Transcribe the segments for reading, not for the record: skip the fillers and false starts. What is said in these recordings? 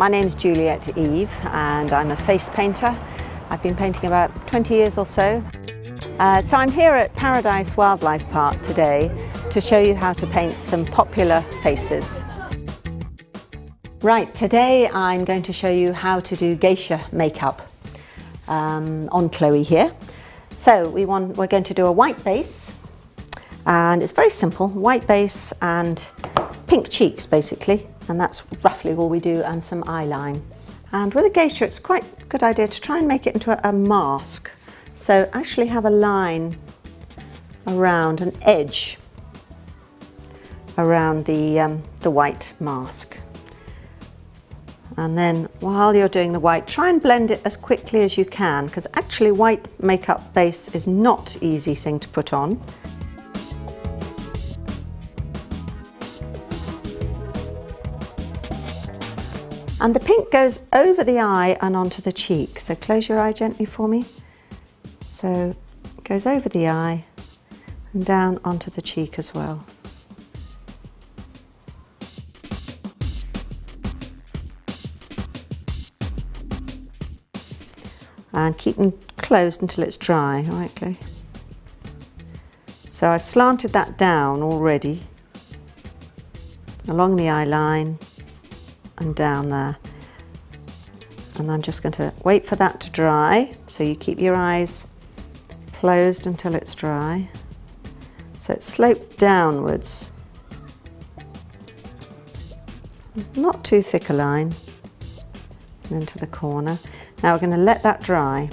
My name's Juliet Eve and I'm a face painter. I've been painting about 20 years or so. So I'm here at Paradise Wildlife Park today to show you how to paint some popular faces. Right, today I'm going to show you how to do geisha makeup on Chloe here. So we're going to do a white base, and it's very simple, white base and pink cheeks basically, and that's roughly all we do, and some eyeline. And with a geisha it's quite a good idea to try and make it into a mask. So actually have a line around, an edge around the white mask. And then while you're doing the white, try and blend it as quickly as you can, because actually white makeup base is not an easy thing to put on. And the pink goes over the eye and onto the cheek. So close your eye gently for me. So it goes over the eye and down onto the cheek as well. And keep them closed until it's dry. All right, Chloe. So I've slanted that down already along the eye line and down there. And I'm just going to wait for that to dry. So you keep your eyes closed until it's dry. So it's sloped downwards. Not too thick a line. And into the corner. Now we're going to let that dry.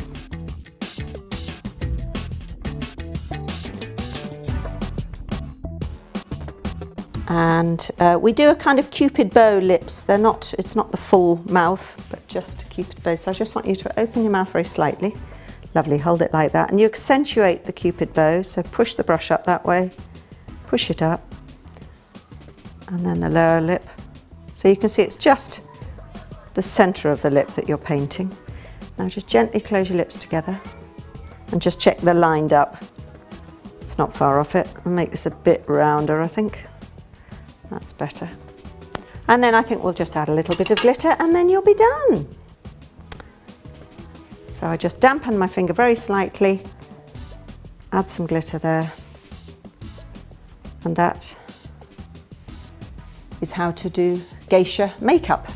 And we do a kind of cupid bow lips. It's not the full mouth, but just a cupid bow. So I just want you to open your mouth very slightly. Lovely, hold it like that. And you accentuate the cupid bow, so push the brush up that way, push it up, and then the lower lip. So you can see it's just the centre of the lip that you're painting. Now just gently close your lips together and just check they're lined up. It's not far off it. I'll make this a bit rounder, I think. That's better. And then I think we'll just add a little bit of glitter and then you'll be done. So I just dampen my finger very slightly, add some glitter there, and that is how to do geisha makeup.